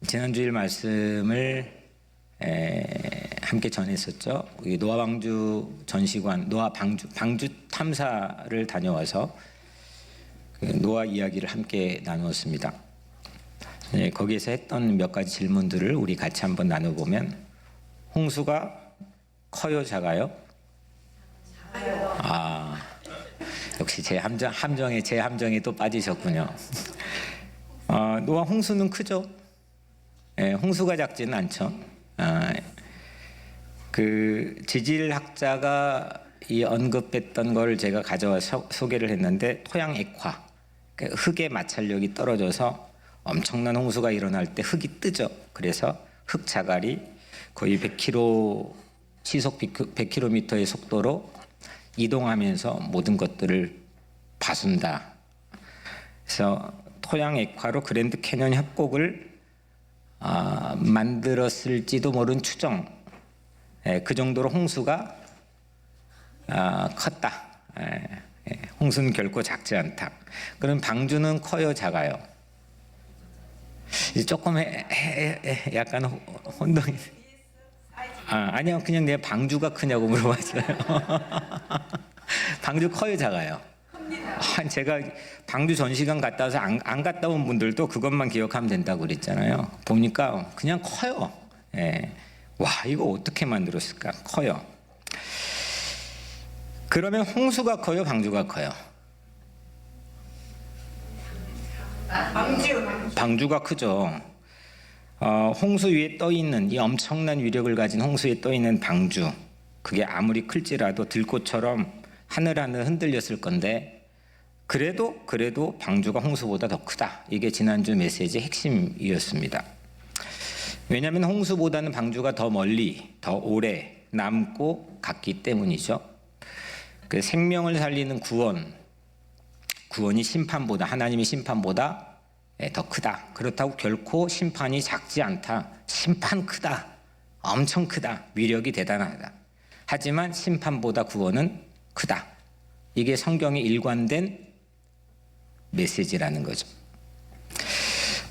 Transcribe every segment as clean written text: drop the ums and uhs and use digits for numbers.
지난 주일 말씀을 함께 전했었죠. 노아 방주 전시관, 노아 방주 탐사를 다녀와서 그 노아 이야기를 함께 나누었습니다. 거기에서 했던 몇 가지 질문들을 우리 같이 한번 나눠보면, 홍수가 커요, 작아요? 작아요. 역시 제 함정에 또 빠지셨군요. 노아 홍수는 크죠. 홍수가 작지는 않죠. 그 지질학자가 이 언급했던 걸 제가 가져와서 소개를 했는데, 토양 액화, 흙의 마찰력이 떨어져서 엄청난 홍수가 일어날 때 흙이 뜨죠. 그래서 흙 자갈이 거의 100km 시속 100km의 속도로 이동하면서 모든 것들을 봐준다. 그래서 토양 액화로 그랜드 캐년 협곡을 만들었을지도 모른 추정, 그 정도로 홍수가 컸다. 홍수는 결코 작지 않다. 그럼 방주는 커요, 작아요? 조금 약간 혼동이. 아니요, 그냥 내가 방주가 크냐고 물어봤어요. 방주 커요, 작아요? 제가 방주 전시관 갔다 와서 안 갔다 온 분들도 그것만 기억하면 된다고 그랬잖아요. 보니까 그냥 커요. 와, 이거 어떻게 만들었을까? 커요. 그러면 홍수가 커요, 방주가 커요? 방주가 크죠. 홍수 위에 떠 있는, 이 엄청난 위력을 가진 홍수 위에 떠 있는 방주, 그게 아무리 클지라도 들꽃처럼 하늘하늘 흔들렸을 건데, 그래도 방주가 홍수보다 더 크다. 이게 지난주 메시지의 핵심이었습니다. 왜냐하면 홍수보다는 방주가 더 멀리, 더 오래 남고 갔기 때문이죠. 그 생명을 살리는 구원이 심판보다, 하나님의 심판보다 더 크다. 그렇다고 결코 심판이 작지 않다. 심판 크다. 엄청 크다. 위력이 대단하다. 하지만 심판보다 구원은 크다. 이게 성경의 일관된 메시지라는 거죠.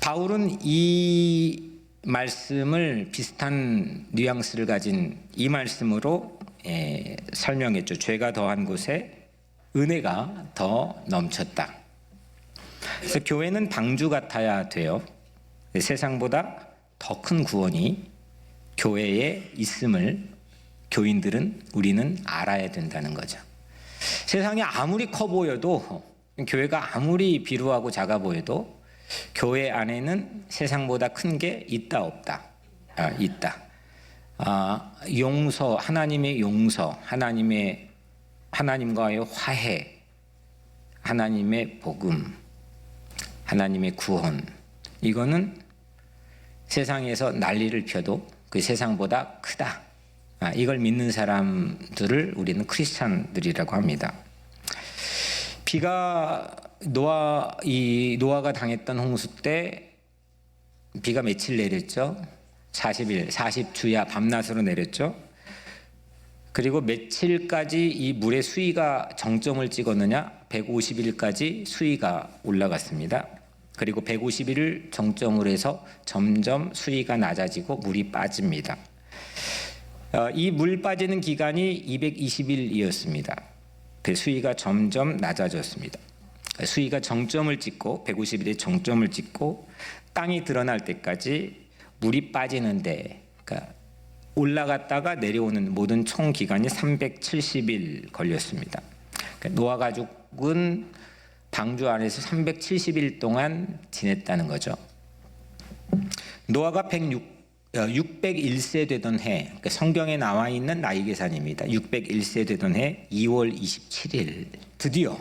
바울은 이 말씀을 비슷한 뉘앙스를 가진 이 말씀으로 설명했죠. 죄가 더한 곳에 은혜가 더 넘쳤다. 그래서 교회는 방주 같아야 돼요. 세상보다 더 큰 구원이 교회에 있음을 우리는 알아야 된다는 거죠. 세상이 아무리 커 보여도, 교회가 아무리 비루하고 작아 보여도 교회 안에는 세상보다 큰 게 있다, 없다? 있다. 용서, 하나님의 용서, 하나님과의 화해, 하나님의 복음, 하나님의 구원, 이거는 세상에서 난리를 펴도 그 세상보다 크다. 이걸 믿는 사람들을 우리는 크리스찬들이라고 합니다. 노아가 당했던 홍수 때 비가 며칠 내렸죠? 40일, 40주야 밤낮으로 내렸죠? 그리고 며칠까지 이 물의 수위가 정점을 찍었느냐? 150일까지 수위가 올라갔습니다. 그리고 150일을 정점으로 해서 점점 수위가 낮아지고 물이 빠집니다. 이 물 빠지는 기간이 220일이었습니다. 그 수위가 점점 낮아졌습니다. 수위가 정점을 찍고 150일의 정점을 찍고 땅이 드러날 때까지 물이 빠지는데, 그러니까 올라갔다가 내려오는 모든 총 기간이 370일 걸렸습니다. 그러니까 노아 가족은 방주 안에서 370일 동안 지냈다는 거죠. 노아가 601세 되던 해, 그러니까 성경에 나와 있는 나이 계산입니다. 601세 되던 해 2월 27일 드디어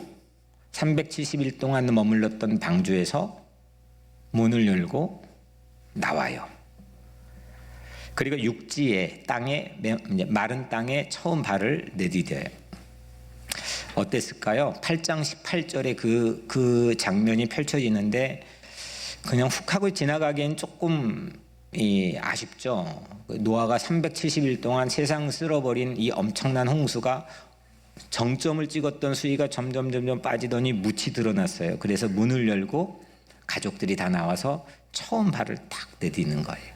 370일 동안 머물렀던 방주에서 문을 열고 나와요. 그리고 육지에, 마른 땅에 처음 발을 내디뎌요. 어땠을까요? 8장 18절에 그 장면이 펼쳐지는데 그냥 훅 하고 지나가기엔 조금 아쉽죠. 노아가 370일 동안 세상 쓸어버린 이 엄청난 홍수가 정점을 찍었던 수위가 점점 빠지더니 묻이 드러났어요. 그래서 문을 열고 가족들이 다 나와서 처음 발을 탁 내딛는 거예요.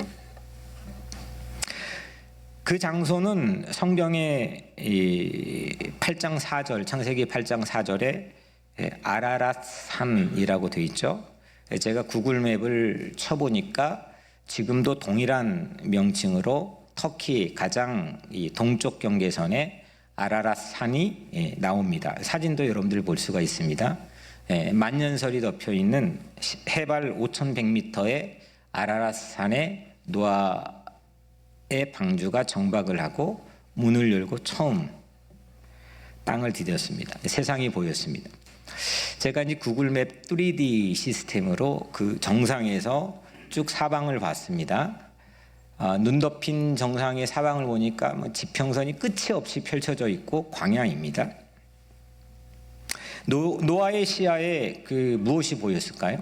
그 장소는 성경의 8장 4절, 창세기 8장 4절에 아라랏 산이라고 되어 있죠. 제가 구글맵을 쳐보니까 지금도 동일한 명칭으로 터키 가장 동쪽 경계선에 아라랏 산이 나옵니다. 사진도 여러분들 볼 수가 있습니다. 만년설이 덮여 있는 해발 5,100m의 아라랏 산에 노아의 방주가 정박을 하고 문을 열고 처음 땅을 디뎠습니다. 세상이 보였습니다. 제가 이제 구글맵 3D 시스템으로 그 정상에서 쭉 사방을 봤습니다. 눈 덮인 정상의 사방을 보니까 지평선이 끝이 없이 펼쳐져 있고 광야입니다. 노아의 시야에 그 무엇이 보였을까요?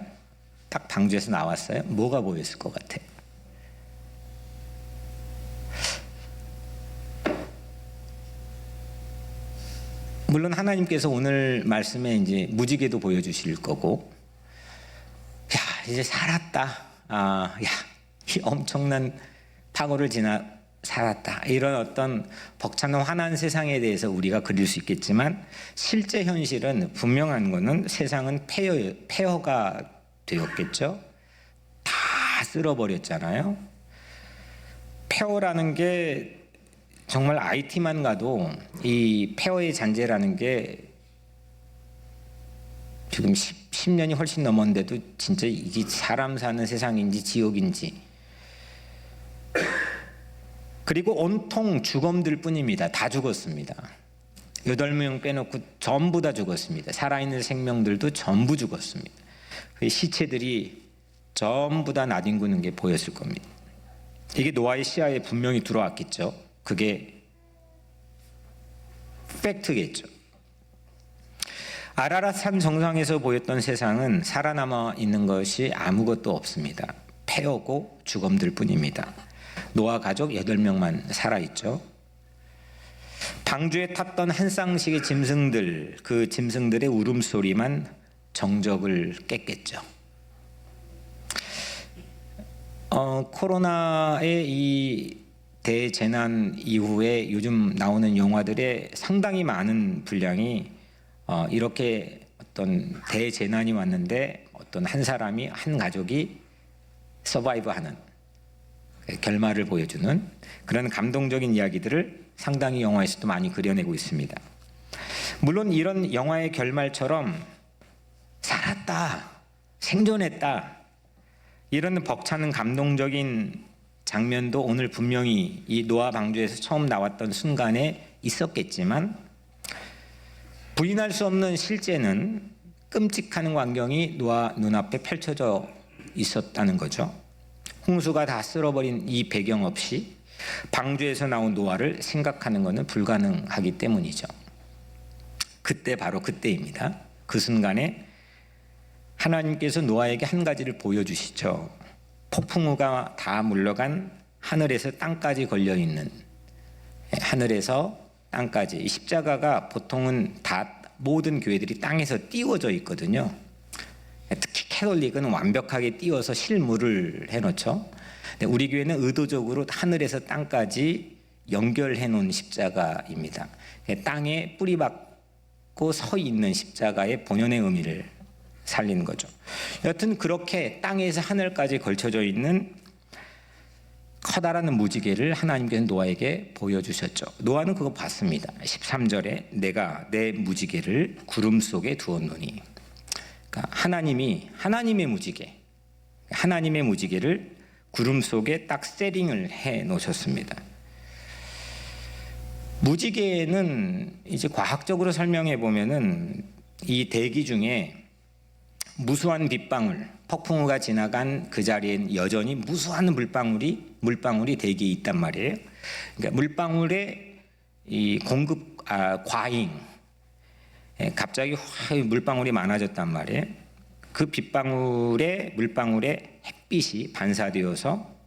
딱 방주에서 나왔어요. 뭐가 보였을 것 같아요? 물론 하나님께서 오늘 말씀에 이제 무지개도 보여주실 거고, 야 이제 살았다. 야 이 엄청난 파고를 지나 살았다. 이런 어떤 벅찬 환한 세상에 대해서 우리가 그릴 수 있겠지만 실제 현실은 분명한 거는 세상은 폐허가 되었겠죠. 다 쓸어버렸잖아요. 폐허라는 게 정말 IT만 가도 이 폐허의 잔재라는 게 지금 10년이 훨씬 넘었는데도 진짜 이게 사람 사는 세상인지 지옥인지, 그리고 온통 죽음들 뿐입니다. 다 죽었습니다. 8명 빼놓고 전부 다 죽었습니다. 살아있는 생명들도 전부 죽었습니다. 그 시체들이 전부 다 나뒹구는 게 보였을 겁니다. 이게 노아의 시야에 분명히 들어왔겠죠. 그게 팩트겠죠. 아라랏 산 정상에서 보였던 세상은 살아남아 있는 것이 아무것도 없습니다. 폐허고 죽음들 뿐입니다. 노아 가족 8명만 살아있죠. 방주에 탔던 한 쌍씩의 짐승들, 그 짐승들의 울음소리만 정적을 깼겠죠. 코로나의 이 대재난 이후에 요즘 나오는 영화들의 상당히 많은 분량이 이렇게 어떤 대재난이 왔는데 어떤 한 사람이, 한 가족이 서바이브하는, 결말을 보여주는 그런 감동적인 이야기들을 상당히 영화에서도 많이 그려내고 있습니다. 물론 이런 영화의 결말처럼 살았다, 생존했다, 이런 벅차는 감동적인 장면도 오늘 분명히 이 노아 방주에서 처음 나왔던 순간에 있었겠지만, 부인할 수 없는 실제는 끔찍한 광경이 노아 눈앞에 펼쳐져 있었다는 거죠. 홍수가 다 쓸어버린 이 배경 없이 방주에서 나온 노아를 생각하는 것은 불가능하기 때문이죠. 그때, 바로 그때입니다. 그 순간에 하나님께서 노아에게 한 가지를 보여주시죠. 폭풍우가 다 물러간 하늘에서 땅까지 걸려있는, 하늘에서 땅까지, 이 십자가가 보통은 다 모든 교회들이 땅에서 띄워져 있거든요. 특히 캐톨릭은 완벽하게 띄워서 실물을 해놓죠. 우리 교회는 의도적으로 하늘에서 땅까지 연결해 놓은 십자가입니다. 땅에 뿌리박고 서 있는 십자가의 본연의 의미를 살리는 거죠. 여튼 그렇게 땅에서 하늘까지 걸쳐져 있는 커다란 무지개를 하나님께서 노아에게 보여주셨죠. 노아는 그거 봤습니다. 13절에 내가 내 무지개를 구름 속에 두었노니, 그러니까 하나님의 무지개를 구름 속에 딱 세팅을 해 놓으셨습니다. 무지개는 이제 과학적으로 설명해 보면은 이 대기 중에 무수한 빗방울, 폭풍우가 지나간 그 자리엔 여전히 무수한 물방울이 대기에 있단 말이에요. 그러니까 물방울의 이 과잉, 갑자기 물방울이 많아졌단 말이에요. 그 물방울에 햇빛이 반사되어서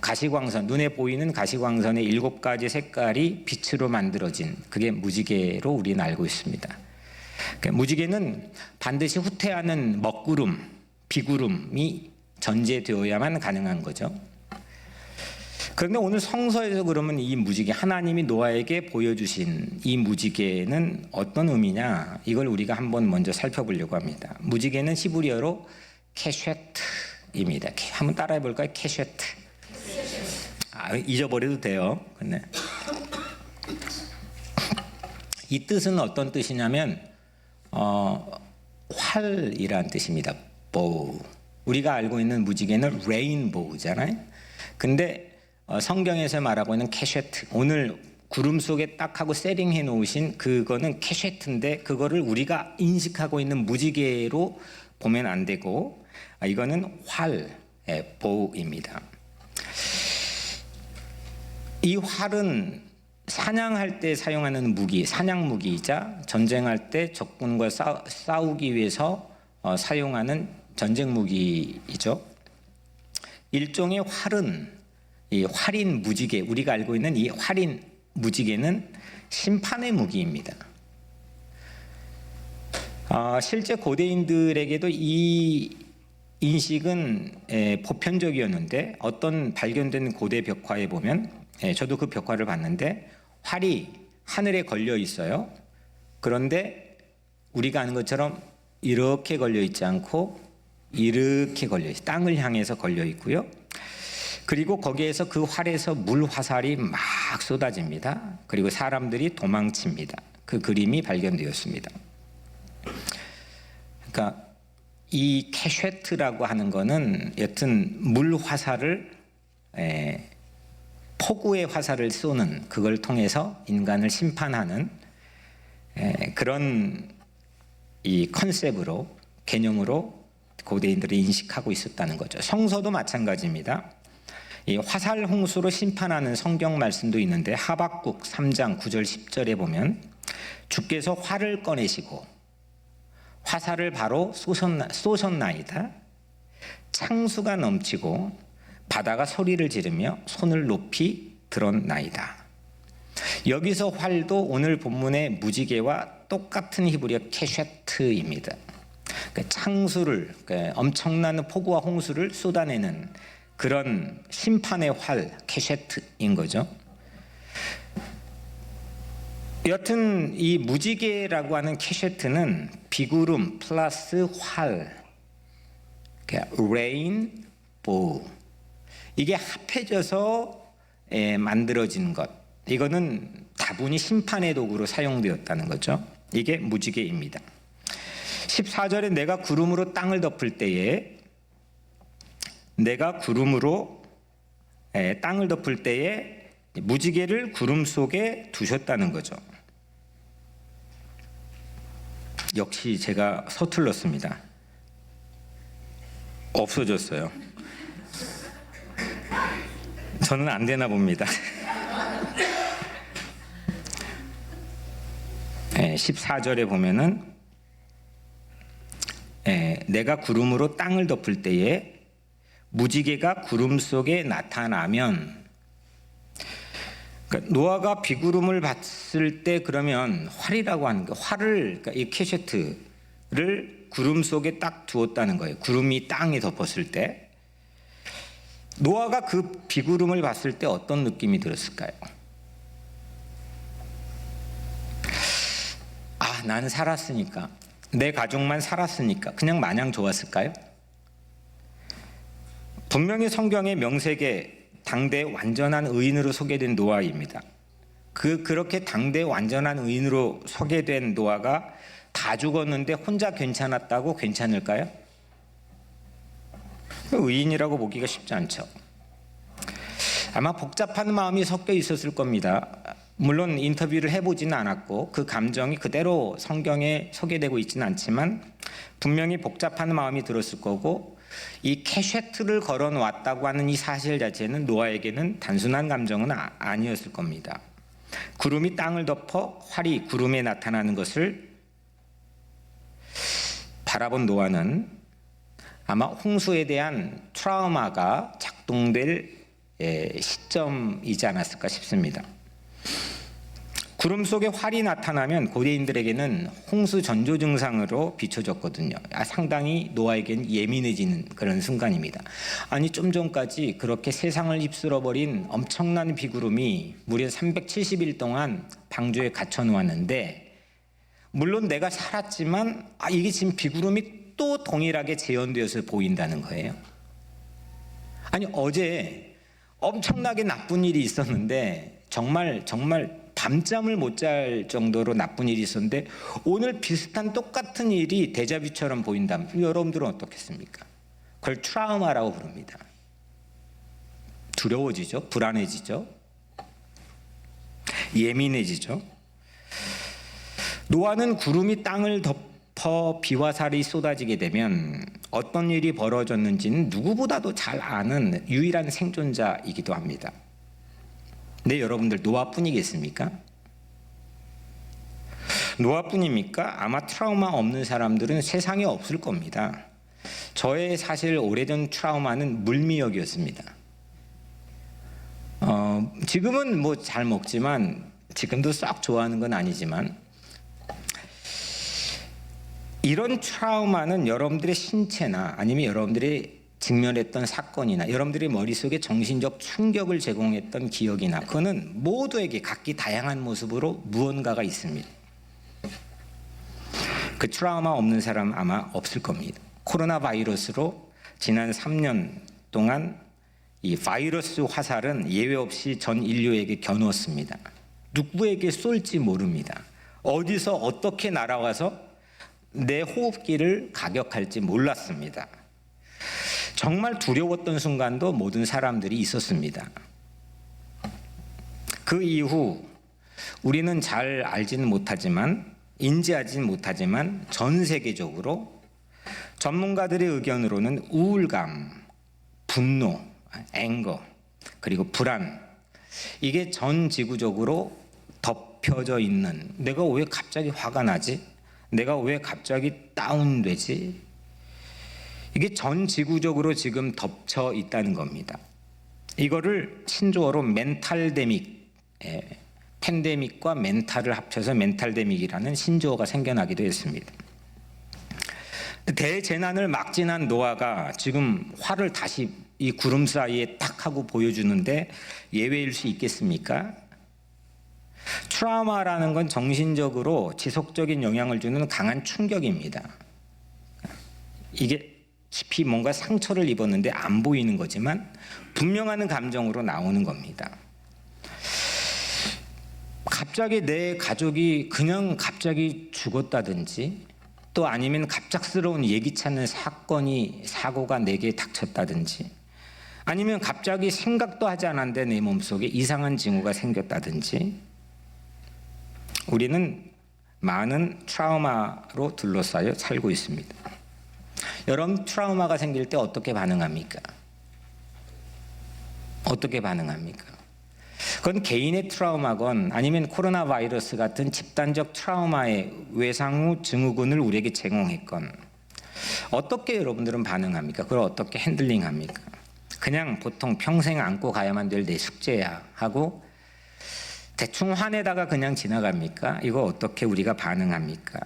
가시광선, 눈에 보이는 가시광선의 7가지 색깔이 빛으로 만들어진, 그게 무지개로 우리는 알고 있습니다. 그러니까 무지개는 반드시 후퇴하는 먹구름, 비구름이 전제되어야만 가능한 거죠. 그런데 오늘 성서에서 그러면 이 무지개, 하나님이 노아에게 보여주신 이 무지개는 어떤 의미냐, 이걸 우리가 한번 먼저 살펴보려고 합니다. 무지개는 히브리어로 케쉐트입니다. 한번 따라해 볼까요? 케쉐트. 잊어버려도 돼요. 근데 이 뜻은 어떤 뜻이냐면 활이란 뜻입니다. bow. 우리가 알고 있는 무지개는 레인보우잖아요. 근데 성경에서 말하고 있는 케쉐트, 오늘 구름 속에 딱 하고 세팅해 놓으신 그거는 케쉐트인데, 그거를 우리가 인식하고 있는 무지개로 보면 안 되고, 이거는 활의 보우입니다. 이 활은 사냥할 때 사용하는 무기, 사냥 무기이자 전쟁할 때 적군과 싸우기 위해서 사용하는 전쟁 무기이죠. 일종의 활은, 이 활인 무지개, 우리가 알고 있는 이 활인 무지개는 심판의 무기입니다. 실제 고대인들에게도 이 인식은 보편적이었는데, 어떤 발견된 고대 벽화에 보면, 저도 그 벽화를 봤는데 활이 하늘에 걸려 있어요. 그런데 우리가 아는 것처럼 이렇게 걸려 있지 않고 이렇게 걸려 있어요. 땅을 향해서 걸려 있고요. 그리고 거기에서 그 활에서 물 화살이 막 쏟아집니다. 그리고 사람들이 도망칩니다. 그 그림이 발견되었습니다. 그러니까 이 케쉐트라고 하는 거는 여튼 물 화살을, 폭우의 화살을 쏘는, 그걸 통해서 인간을 심판하는 그런 이 컨셉으로, 개념으로 고대인들이 인식하고 있었다는 거죠. 성서도 마찬가지입니다. 이 화살 홍수로 심판하는 성경 말씀도 있는데, 하박국 3장 9절 10절에 보면 주께서 활을 꺼내시고 화살을 바로 쏘셨나이다. 창수가 넘치고 바다가 소리를 지르며 손을 높이 들었나이다. 여기서 활도 오늘 본문의 무지개와 똑같은 히브리어 케쉐트입니다. 창수를, 엄청난 폭우와 홍수를 쏟아내는 그런 심판의 활, 케쉐트인 거죠. 여튼 이 무지개라고 하는 케쉐트는 비구름 플러스 활, 레인 보우, 이게 합해져서 만들어진 것, 이거는 다분히 심판의 도구로 사용되었다는 거죠. 이게 무지개입니다. 14절에 내가 구름으로 땅을 덮을 때에, 내가 구름으로 땅을 덮을 때에 무지개를 구름 속에 두셨다는 거죠. 역시 제가 서툴렀습니다. 없어졌어요. 저는 안 되나 봅니다. 14절에 보면은 내가 구름으로 땅을 덮을 때에 무지개가 구름 속에 나타나면, 그러니까 노아가 비구름을 봤을 때, 그러면 활이라고 하는 거, 활을, 그러니까 이 케쉐트를 구름 속에 딱 두었다는 거예요. 구름이 땅에 덮었을 때 노아가 그 비구름을 봤을 때 어떤 느낌이 들었을까요? 나는 살았으니까, 내 가족만 살았으니까 그냥 마냥 좋았을까요? 분명히 성경의 명색에 당대 완전한 의인으로 소개된 노아입니다. 그렇게 당대 완전한 의인으로 소개된 노아가 다 죽었는데 혼자 괜찮았다고 괜찮을까요? 의인이라고 보기가 쉽지 않죠. 아마 복잡한 마음이 섞여 있었을 겁니다. 물론 인터뷰를 해보지는 않았고 그 감정이 그대로 성경에 소개되고 있지는 않지만 분명히 복잡한 마음이 들었을 거고, 이 케쉐트를 걸어놓았다고 하는 이 사실 자체는 노아에게는 단순한 감정은 아니었을 겁니다. 구름이 땅을 덮어 활이 구름에 나타나는 것을 바라본 노아는 아마 홍수에 대한 트라우마가 작동될 시점이지 않았을까 싶습니다. 구름 속에 활이 나타나면 고대인들에게는 홍수 전조 증상으로 비춰졌거든요. 상당히 노아에겐 예민해지는 그런 순간입니다. 아니 좀 전까지 그렇게 세상을 휩쓸어버린 엄청난 비구름이 무려 370일 동안 방주에 갇혀 놓았는데, 물론 내가 살았지만 이게 지금 비구름이 또 동일하게 재현되어서 보인다는 거예요. 아니 어제 엄청나게 나쁜 일이 있었는데 정말 밤잠을 못 잘 정도로 나쁜 일이 있었는데 오늘 비슷한 똑같은 일이 데자뷰처럼 보인다면 여러분들은 어떻겠습니까? 그걸 트라우마라고 부릅니다. 두려워지죠. 불안해지죠. 예민해지죠. 노아는 구름이 땅을 덮어 비와 살이 쏟아지게 되면 어떤 일이 벌어졌는지는 누구보다도 잘 아는 유일한 생존자이기도 합니다. 네, 여러분들 노아뿐이겠습니까? 노아뿐입니까? 아마 트라우마 없는 사람들은 세상에 없을 겁니다. 저의 사실 오래전 트라우마는 물미역이었습니다. 지금은 뭐 잘 먹지만, 지금도 썩 좋아하는 건 아니지만, 이런 트라우마는 여러분들의 신체나 아니면 여러분들이 직면했던 사건이나 여러분들의 머릿속에 정신적 충격을 제공했던 기억이나, 그거는 모두에게 각기 다양한 모습으로 무언가가 있습니다. 그 트라우마 없는 사람 아마 없을 겁니다. 코로나 바이러스로 지난 3년 동안 이 바이러스 화살은 예외 없이 전 인류에게 겨누었습니다. 누구에게 쏠지 모릅니다. 어디서 어떻게 날아와서 내 호흡기를 가격할지 몰랐습니다. 정말 두려웠던 순간도 모든 사람들이 있었습니다. 그 이후 우리는 잘 알지는 못하지만, 인지하지는 못하지만 전 세계적으로 전문가들의 의견으로는 우울감, 분노, 앵거, 그리고 불안, 이게 전 지구적으로 덮여져 있는, 내가 왜 갑자기 화가 나지? 내가 왜 갑자기 다운되지? 이게 전 지구적으로 지금 덮쳐 있다는 겁니다. 이거를 신조어로 멘탈데믹, 팬데믹과 멘탈을 합쳐서 멘탈데믹이라는 신조어가 생겨나기도 했습니다. 대재난을 막 지난 노아가 지금 화를 다시 이 구름 사이에 탁 하고 보여주는데 예외일 수 있겠습니까? 트라우마라는 건 정신적으로 지속적인 영향을 주는 강한 충격입니다. 이게 깊이 뭔가 상처를 입었는데 안 보이는 거지만 분명한 감정으로 나오는 겁니다. 갑자기 내 가족이 그냥 갑자기 죽었다든지, 또 아니면 갑작스러운 예기치 않는 사고가 내게 닥쳤다든지, 아니면 갑자기 생각도 하지 않았는데 내 몸속에 이상한 징후가 생겼다든지, 우리는 많은 트라우마로 둘러싸여 살고 있습니다. 여러분, 트라우마가 생길 때 어떻게 반응합니까? 어떻게 반응합니까? 그건 개인의 트라우마건 아니면 코로나 바이러스 같은 집단적 트라우마의 외상후 증후군을 우리에게 제공했건 어떻게 여러분들은 반응합니까? 그걸 어떻게 핸들링합니까? 그냥 보통 평생 안고 가야만 될 내 숙제야 하고 대충 화내다가 그냥 지나갑니까? 이거 어떻게 우리가 반응합니까?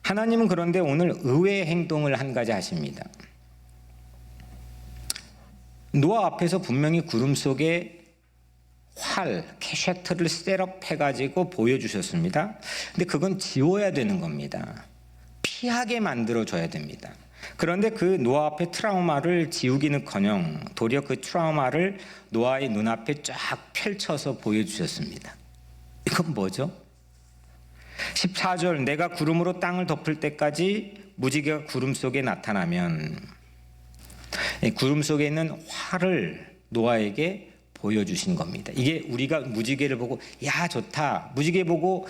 하나님은 그런데 오늘 의외의 행동을 한 가지 하십니다. 노아 앞에서 분명히 구름 속에 활, 캐셔트를 셋업해가지고 보여주셨습니다. 근데 그건 지워야 되는 겁니다. 피하게 만들어줘야 됩니다. 그런데 그 노아 앞에 트라우마를 지우기는커녕 도리어 그 트라우마를 노아의 눈앞에 쫙 펼쳐서 보여주셨습니다. 이건 뭐죠? 14절, 내가 구름으로 땅을 덮을 때까지 무지개가 구름 속에 나타나면, 구름 속에 있는 활을 노아에게 보여주신 겁니다. 이게 우리가 무지개를 보고 야 좋다, 무지개 보고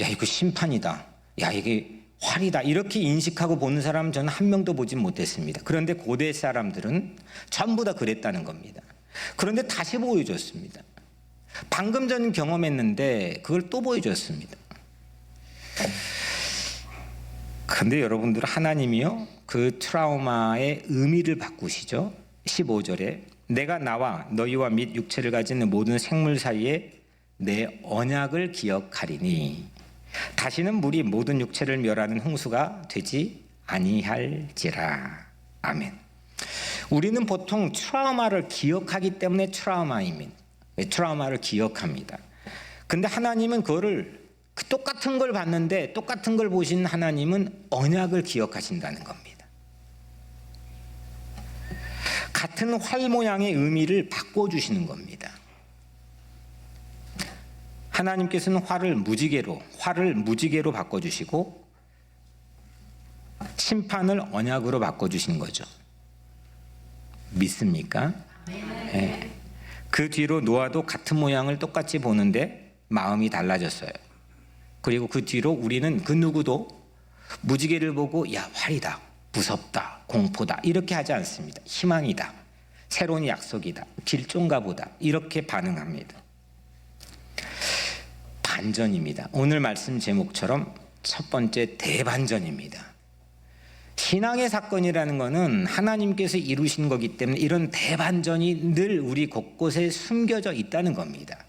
야 이거 심판이다, 야 이게 활이다, 이렇게 인식하고 보는 사람은 저는 한 명도 보진 못했습니다. 그런데 고대 사람들은 전부 다 그랬다는 겁니다. 그런데 다시 보여줬습니다. 방금 전 경험했는데 그걸 또 보여줬습니다. 근데 여러분들, 하나님이요 그 트라우마의 의미를 바꾸시죠. 15절에 내가 나와 너희와 및 육체를 가진 모든 생물 사이에 내 언약을 기억하리니 다시는 물이 모든 육체를 멸하는 홍수가 되지 아니할지라. 아멘. 우리는 보통 트라우마를 기억하기 때문에 트라우마를 기억합니다. 근데 하나님은 그거를 똑같은 걸 봤는데 똑같은 걸 보신 하나님은 언약을 기억하신다는 겁니다. 같은 활 모양의 의미를 바꿔주시는 겁니다. 하나님께서는 활을 무지개로 바꿔주시고 심판을 언약으로 바꿔주신 거죠. 믿습니까? 네. 그 뒤로 노아도 같은 모양을 똑같이 보는데 마음이 달라졌어요. 그리고 그 뒤로 우리는 그 누구도 무지개를 보고 야, 활이다, 무섭다, 공포다 이렇게 하지 않습니다. 희망이다, 새로운 약속이다, 길종가 보다 이렇게 반응합니다. 반전입니다. 오늘 말씀 제목처럼 첫 번째 대반전입니다. 신앙의 사건이라는 것은 하나님께서 이루신 거기 때문에 이런 대반전이 늘 우리 곳곳에 숨겨져 있다는 겁니다.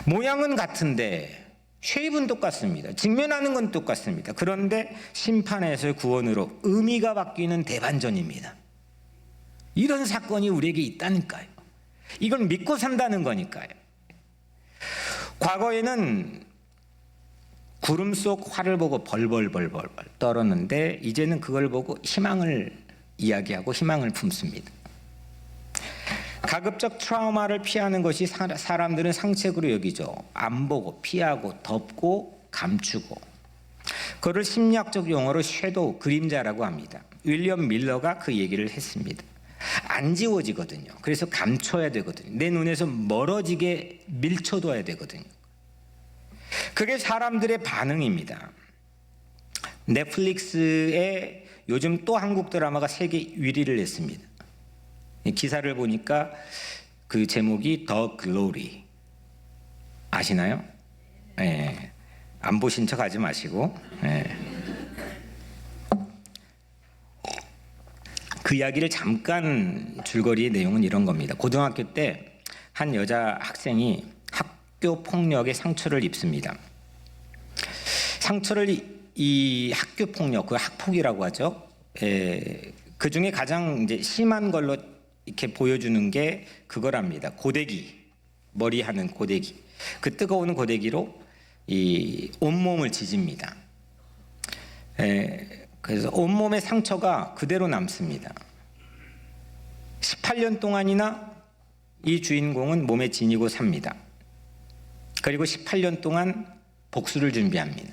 모양은 같은데 쉐입은 똑같습니다. 직면하는 건 똑같습니다. 그런데 심판에서의 구원으로 의미가 바뀌는 대반전입니다. 이런 사건이 우리에게 있다니까요. 이건 믿고 산다는 거니까요. 과거에는 구름 속 활을 보고 벌벌 떨었는데 이제는 그걸 보고 희망을 이야기하고 희망을 품습니다. 가급적 트라우마를 피하는 것이 사람들은 상책으로 여기죠. 안 보고 피하고 덮고 감추고. 그걸 심리학적 용어로 섀도우, 그림자라고 합니다. 윌리엄 밀러가 그 얘기를 했습니다. 안 지워지거든요. 그래서 감춰야 되거든요. 내 눈에서 멀어지게 밀쳐둬야 되거든요. 그게 사람들의 반응입니다. 넷플릭스에 요즘 또 한국 드라마가 세계 1위를 했습니다. 기사를 보니까 그 제목이 더 글로리 아시나요? 네. 안 보신 척 하지 마시고. 네. 그 이야기를 잠깐 줄거리의 내용은 이런 겁니다. 고등학교 때 한 여자 학생이 학교 폭력에 상처를 입습니다. 상처를 이 학교 폭력, 그 학폭이라고 하죠. 그 중에 가장 이제 심한 걸로 이렇게 보여주는 게 그거랍니다. 고데기, 머리 하는 고데기. 그 뜨거운 고데기로 이 온몸을 지집니다. 그래서 온몸의 상처가 그대로 남습니다. 18년 동안이나 이 주인공은 몸에 지니고 삽니다. 그리고 18년 동안 복수를 준비합니다.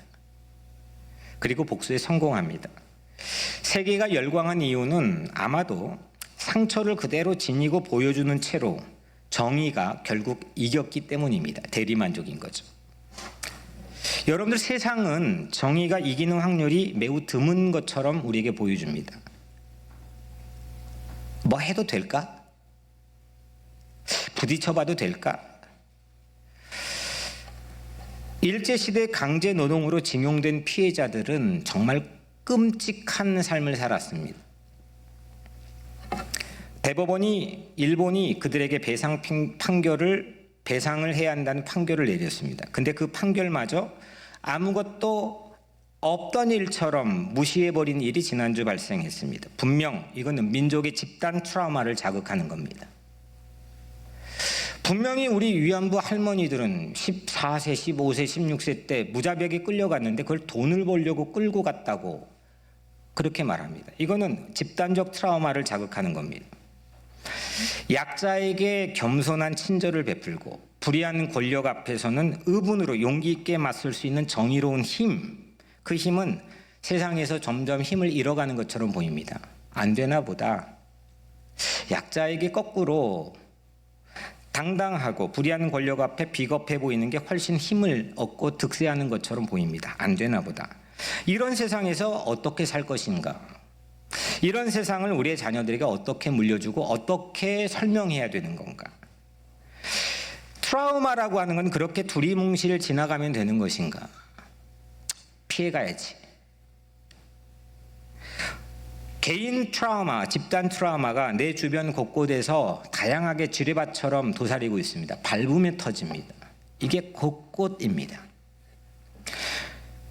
그리고 복수에 성공합니다. 세계가 열광한 이유는 아마도 상처를 그대로 지니고 보여주는 채로 정의가 결국 이겼기 때문입니다. 대리만족인 거죠. 여러분들, 세상은 정의가 이기는 확률이 매우 드문 것처럼 우리에게 보여줍니다. 뭐 해도 될까? 부딪혀봐도 될까? 일제시대 강제노동으로 징용된 피해자들은 정말 끔찍한 삶을 살았습니다. 대법원이 일본이 그들에게 배상을 해야 한다는 판결을 내렸습니다. 근데 그 판결마저 아무것도 없던 일처럼 무시해버린 일이 지난주 발생했습니다. 분명 이거는 민족의 집단 트라우마를 자극하는 겁니다. 분명히 우리 위안부 할머니들은 14세, 15세, 16세 때 무자비하게 끌려갔는데 그걸 돈을 벌려고 끌고 갔다고 그렇게 말합니다. 이거는 집단적 트라우마를 자극하는 겁니다. 약자에게 겸손한 친절을 베풀고 불의한 권력 앞에서는 의분으로 용기 있게 맞설 수 있는 정의로운 힘, 그 힘은 세상에서 점점 힘을 잃어가는 것처럼 보입니다. 안 되나 보다. 약자에게 거꾸로 당당하고 불의한 권력 앞에 비겁해 보이는 게 훨씬 힘을 얻고 득세하는 것처럼 보입니다. 안 되나 보다. 이런 세상에서 어떻게 살 것인가? 이런 세상을 우리의 자녀들에게 어떻게 물려주고 어떻게 설명해야 되는 건가? 트라우마라고 하는 건 그렇게 두리뭉실 지나가면 되는 것인가? 피해가야지. 개인 트라우마, 집단 트라우마가 내 주변 곳곳에서 다양하게 지뢰밭처럼 도사리고 있습니다. 밟으면 터집니다. 이게 곳곳입니다.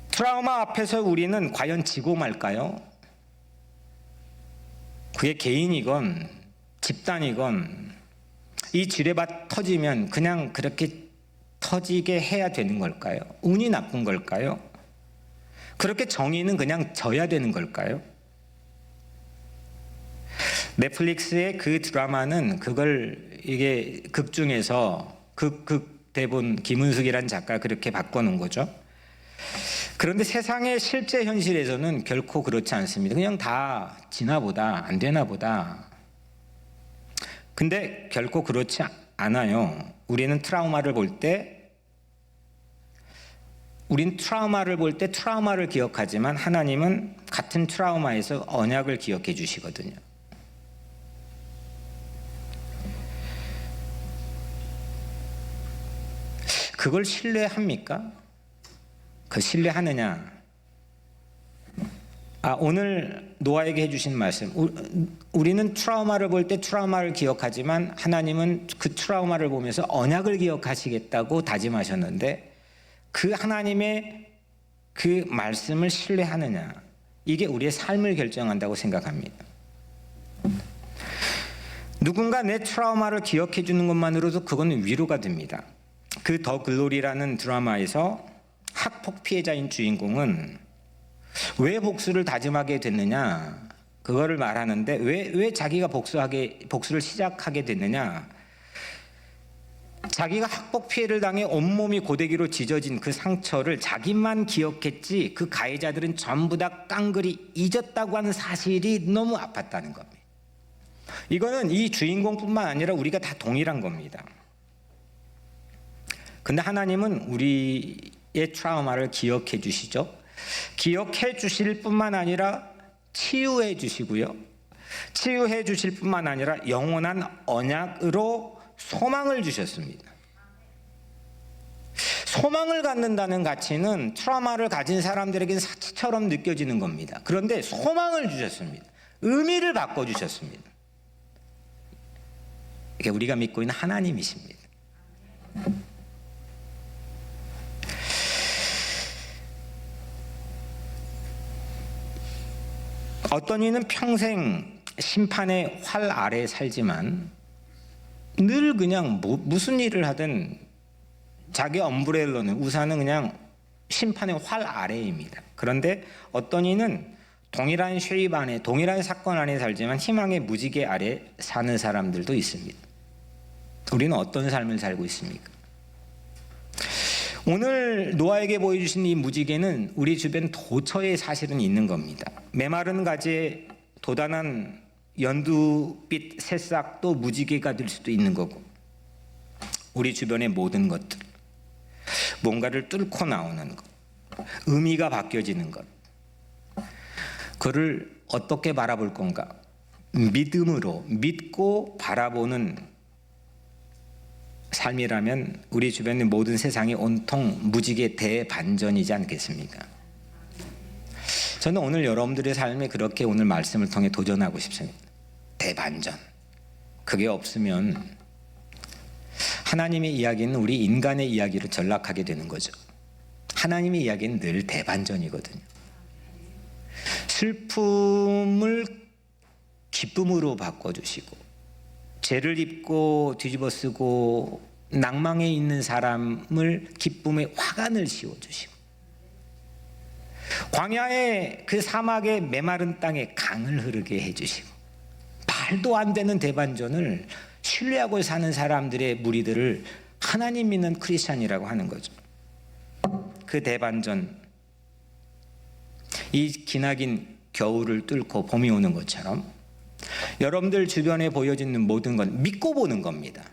트라우마 앞에서 우리는 과연 지고 말까요? 그게 개인이건 집단이건 이 지뢰밭 터지면 그냥 그렇게 터지게 해야 되는 걸까요? 운이 나쁜 걸까요? 그렇게 정의는 그냥 져야 되는 걸까요? 넷플릭스의 그 드라마는 그걸 이게 극 중에서 극 대본 김은숙이라는 작가 그렇게 바꿔놓은 거죠. 그런데 세상의 실제 현실에서는 결코 그렇지 않습니다. 그냥 다 지나 보다 안 되나 보다. 근데 결코 그렇지 않아요. 우리는 트라우마를 볼 때 트라우마를 기억하지만 하나님은 같은 트라우마에서 언약을 기억해 주시거든요. 그걸 신뢰합니까? 그 신뢰하느냐? 오늘 노아에게 해주신 말씀. 우리는 트라우마를 볼 때 트라우마를 기억하지만 하나님은 그 트라우마를 보면서 언약을 기억하시겠다고 다짐하셨는데 그 하나님의 그 말씀을 신뢰하느냐? 이게 우리의 삶을 결정한다고 생각합니다. 누군가 내 트라우마를 기억해 주는 것만으로도 그건 위로가 됩니다. 그 더 글로리라는 드라마에서 학폭 피해자인 주인공은 왜 복수를 다짐하게 됐느냐 그거를 말하는데 왜 자기가 복수를 시작하게 됐느냐, 자기가 학폭 피해를 당해 온몸이 고데기로 지져진 그 상처를 자기만 기억했지 그 가해자들은 전부 다 깡그리 잊었다고 하는 사실이 너무 아팠다는 겁니다. 이거는 이 주인공뿐만 아니라 우리가 다 동일한 겁니다. 근데 하나님은 우리의 트라우마를 기억해 주시죠. 기억해 주실 뿐만 아니라 치유해 주시고요. 치유해 주실 뿐만 아니라 영원한 언약으로 소망을 주셨습니다. 소망을 갖는다는 가치는 트라우마를 가진 사람들에게는 사치처럼 느껴지는 겁니다. 그런데 소망을 주셨습니다. 의미를 바꿔주셨습니다. 이게 우리가 믿고 있는 하나님이십니다. 어떤 이는 평생 심판의 활 아래 살지만 늘 그냥 무슨 일을 하든 자기 엄브렐러는 우산은 그냥 심판의 활 아래입니다. 그런데 어떤 이는 동일한 쉐입 안에 동일한 사건 안에 살지만 희망의 무지개 아래 사는 사람들도 있습니다. 우리는 어떤 삶을 살고 있습니까? 오늘 노아에게 보여주신 이 무지개는 우리 주변 도처에 사실은 있는 겁니다. 메마른 가지에 도단한 연두빛 새싹도 무지개가 될 수도 있는 거고, 우리 주변의 모든 것들, 뭔가를 뚫고 나오는 것, 의미가 바뀌어지는 것, 그를 어떻게 바라볼 건가? 믿음으로 믿고 바라보는 삶이라면 우리 주변의 모든 세상이 온통 무지개 대반전이지 않겠습니까? 저는 오늘 여러분들의 삶에 그렇게 오늘 말씀을 통해 도전하고 싶습니다. 대반전. 그게 없으면 하나님의 이야기는 우리 인간의 이야기로 전락하게 되는 거죠. 하나님의 이야기는 늘 대반전이거든요. 슬픔을 기쁨으로 바꿔주시고, 죄를 입고 뒤집어쓰고 낭망에 있는 사람을 기쁨의 화관을 씌워주시고, 광야의 그 사막의 메마른 땅에 강을 흐르게 해주시고, 말도 안 되는 대반전을 신뢰하고 사는 사람들의 무리들을 하나님 믿는 크리스찬이라고 하는 거죠. 그 대반전, 이 기나긴 겨울을 뚫고 봄이 오는 것처럼 여러분들 주변에 보여지는 모든 건 믿고 보는 겁니다.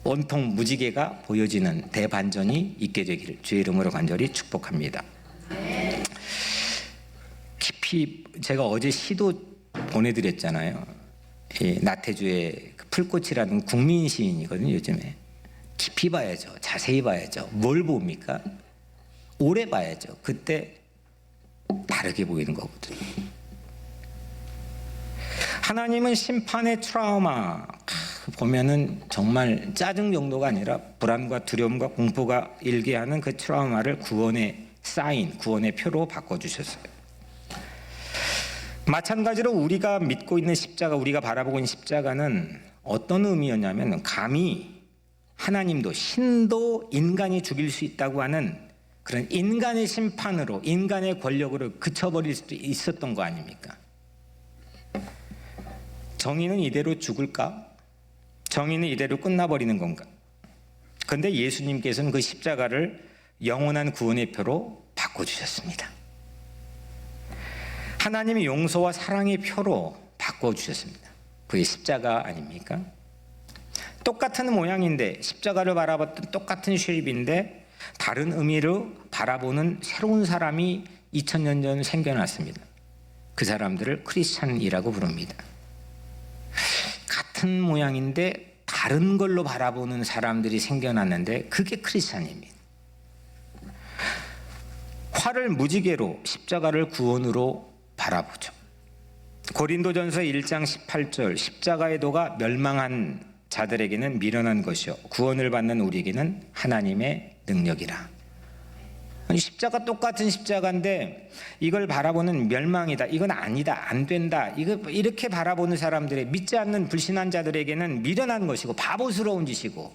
온통 무지개가 보여지는 대반전이 있게 되기를 주의 이름으로 간절히 축복합니다. 깊이 제가 어제 시도 보내드렸잖아요. 나태주의 풀꽃이라는 국민 시인이거든요. 요즘에 깊이 봐야죠. 자세히 봐야죠. 뭘 봅니까? 오래 봐야죠. 그때 다르게 보이는 거거든요. 하나님은 심판의 트라우마 보면은 정말 짜증 정도가 아니라 불안과 두려움과 공포가 일게 하는 그 트라우마를 구원의 사인, 구원의 표로 바꿔주셨어요. 마찬가지로 우리가 믿고 있는 십자가, 우리가 바라보고 있는 십자가는 어떤 의미였냐면 감히 하나님도 신도 인간이 죽일 수 있다고 하는 그런 인간의 심판으로, 인간의 권력으로 그쳐버릴 수도 있었던 거 아닙니까? 정의는 이대로 죽을까? 정의는 이대로 끝나버리는 건가? 그런데 예수님께서는 그 십자가를 영원한 구원의 표로 바꿔주셨습니다. 하나님의 용서와 사랑의 표로 바꿔주셨습니다. 그게 십자가 아닙니까? 똑같은 모양인데, 십자가를 바라봤던 똑같은 쉐입인데 다른 의미로 바라보는 새로운 사람이 2000년 전 생겨났습니다. 그 사람들을 크리스찬이라고 부릅니다. 같은 모양인데 다른 걸로 바라보는 사람들이 생겨났는데 그게 크리스찬입니다. 활을 무지개로, 십자가를 구원으로 바라보죠. 고린도전서 1장 18절, 십자가의 도가 멸망한 자들에게는 미련한 것이요 구원을 받는 우리에게는 하나님의 능력이라. 십자가 똑같은 십자가인데 이걸 바라보는 멸망이다, 이건 아니다, 안 된다, 이렇게 바라보는 사람들의, 믿지 않는 불신한 자들에게는 미련한 것이고 바보스러운 짓이고,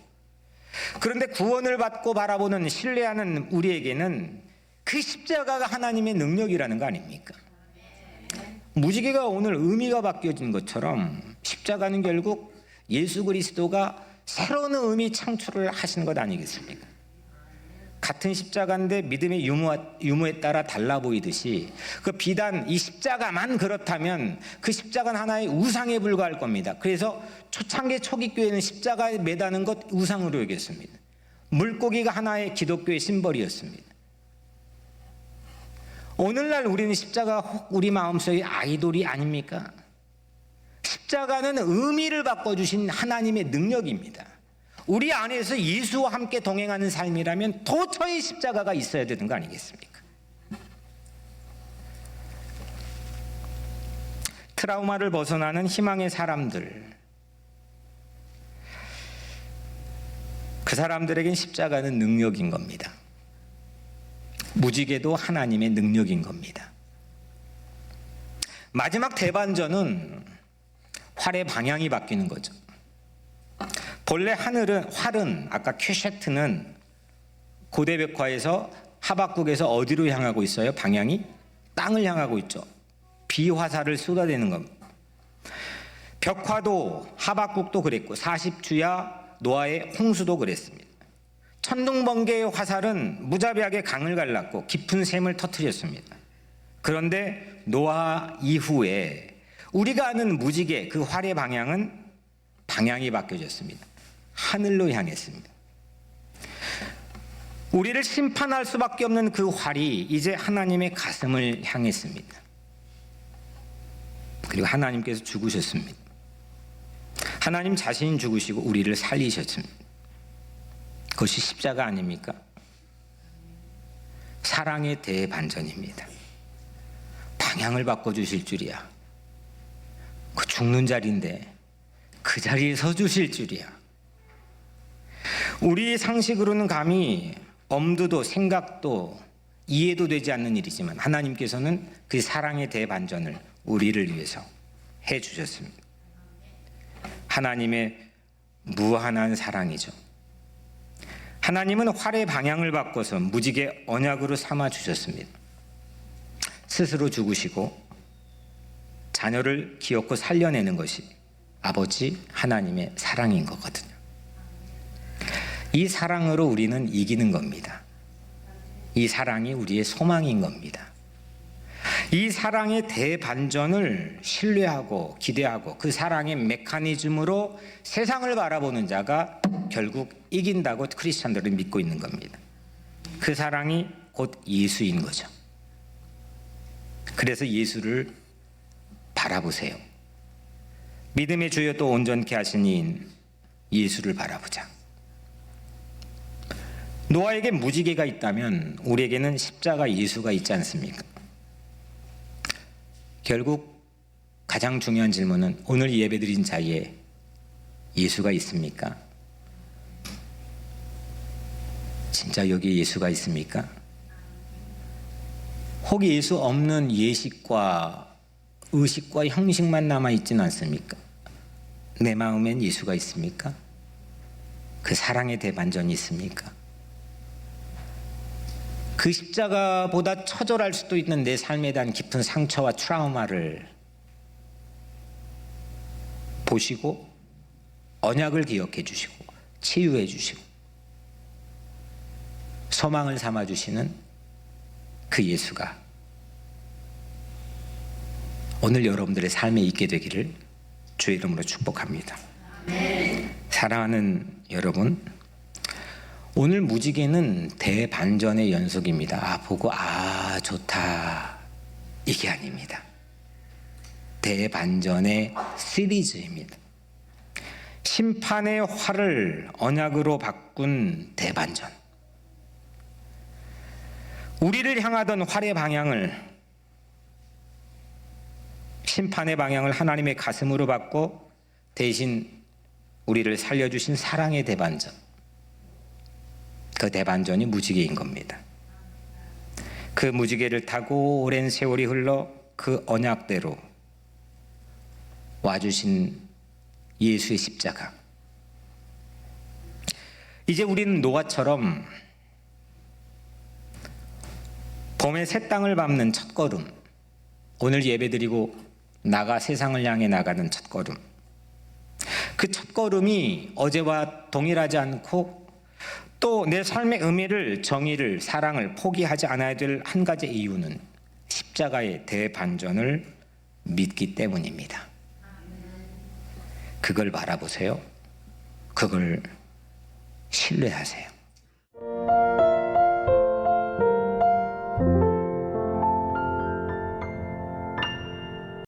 그런데 구원을 받고 바라보는, 신뢰하는 우리에게는 그 십자가가 하나님의 능력이라는 거 아닙니까? 무지개가 오늘 의미가 바뀌어진 것처럼 십자가는 결국 예수 그리스도가 새로운 의미 창출을 하신 것 아니겠습니까? 같은 십자가인데 믿음의 유무에 따라 달라 보이듯이 그 비단 이 십자가만 그렇다면 그 십자가는 하나의 우상에 불과할 겁니다. 그래서 초창기 초기교회는 십자가에 매다는 것 우상으로 여겼습니다. 물고기가 하나의 기독교의 심벌이었습니다. 오늘날 우리는 십자가 혹 우리 마음속의 아이돌이 아닙니까? 십자가는 의미를 바꿔주신 하나님의 능력입니다. 우리 안에서 예수와 함께 동행하는 삶이라면 도처에 십자가가 있어야 되는 거 아니겠습니까? 트라우마를 벗어나는 희망의 사람들, 그 사람들에겐 십자가는 능력인 겁니다. 무지개도 하나님의 능력인 겁니다. 마지막 대반전은 활의 방향이 바뀌는 거죠. 본래 활은 아까 퀘셰트는 고대벽화에서 하박국에서 어디로 향하고 있어요? 방향이 땅을 향하고 있죠. 비화살을 쏟아내는 겁니다. 벽화도 하박국도 그랬고 40주야 노아의 홍수도 그랬습니다. 천둥번개의 화살은 무자비하게 강을 갈랐고 깊은 샘을 터뜨렸습니다. 그런데 노아 이후에 우리가 아는 무지개, 그 활의 방향이 바뀌어졌습니다. 하늘로 향했습니다. 우리를 심판할 수밖에 없는 그 활이 이제 하나님의 가슴을 향했습니다. 그리고 하나님께서 죽으셨습니다. 하나님 자신이 죽으시고 우리를 살리셨습니다. 그것이 십자가 아닙니까? 사랑의 대반전입니다. 방향을 바꿔주실 줄이야. 그 죽는 자리인데 그 자리에 서 주실 줄이야. 우리 상식으로는 감히 엄두도 생각도 이해도 되지 않는 일이지만 하나님께서는 그 사랑의 대반전을 우리를 위해서 해 주셨습니다. 하나님의 무한한 사랑이죠. 하나님은 활의 방향을 바꿔서 무지개 언약으로 삼아 주셨습니다. 스스로 죽으시고 자녀를 기어코 살려내는 것이 아버지 하나님의 사랑인 거거든요. 이 사랑으로 우리는 이기는 겁니다. 이 사랑이 우리의 소망인 겁니다. 이 사랑의 대반전을 신뢰하고 기대하고 그 사랑의 메커니즘으로 세상을 바라보는 자가 결국 이긴다고 크리스찬들은 믿고 있는 겁니다. 그 사랑이 곧 예수인 거죠. 그래서 예수를 바라보세요. 믿음의 주여 또 온전케 하신 이인 예수를 바라보자. 노아에게 무지개가 있다면 우리에게는 십자가 예수가 있지 않습니까? 결국 가장 중요한 질문은 오늘 예배드린 자리에 예수가 있습니까? 진짜 여기 예수가 있습니까? 혹 예수 없는 예식과 의식과 형식만 남아있지는 않습니까? 내 마음엔 예수가 있습니까? 그 사랑의 대반전이 있습니까? 그 십자가보다 처절할 수도 있는 내 삶에 대한 깊은 상처와 트라우마를 보시고 언약을 기억해 주시고 치유해 주시고 소망을 삼아 주시는 그 예수가 오늘 여러분들의 삶에 있게 되기를 주의 이름으로 축복합니다. 사랑하는 여러분, 오늘 무지개는 대반전의 연속입니다. 보고 좋다 이게 아닙니다. 대반전의 시리즈입니다. 심판의 활을 언약으로 바꾼 대반전. 우리를 향하던 활의 방향을, 심판의 방향을 하나님의 가슴으로 바꿔 대신 우리를 살려주신 사랑의 대반전. 그 대반전이 무지개인 겁니다. 그 무지개를 타고 오랜 세월이 흘러 그 언약대로 와주신 예수의 십자가. 이제 우리는 노아처럼 봄의 새 땅을 밟는 첫걸음, 오늘 예배드리고 나가 세상을 향해 나가는 첫걸음, 그 첫걸음이 어제와 동일하지 않고 또 내 삶의 의미를, 정의를, 사랑을 포기하지 않아야 될 한 가지 이유는 십자가의 대반전을 믿기 때문입니다. 그걸 바라보세요. 그걸 신뢰하세요.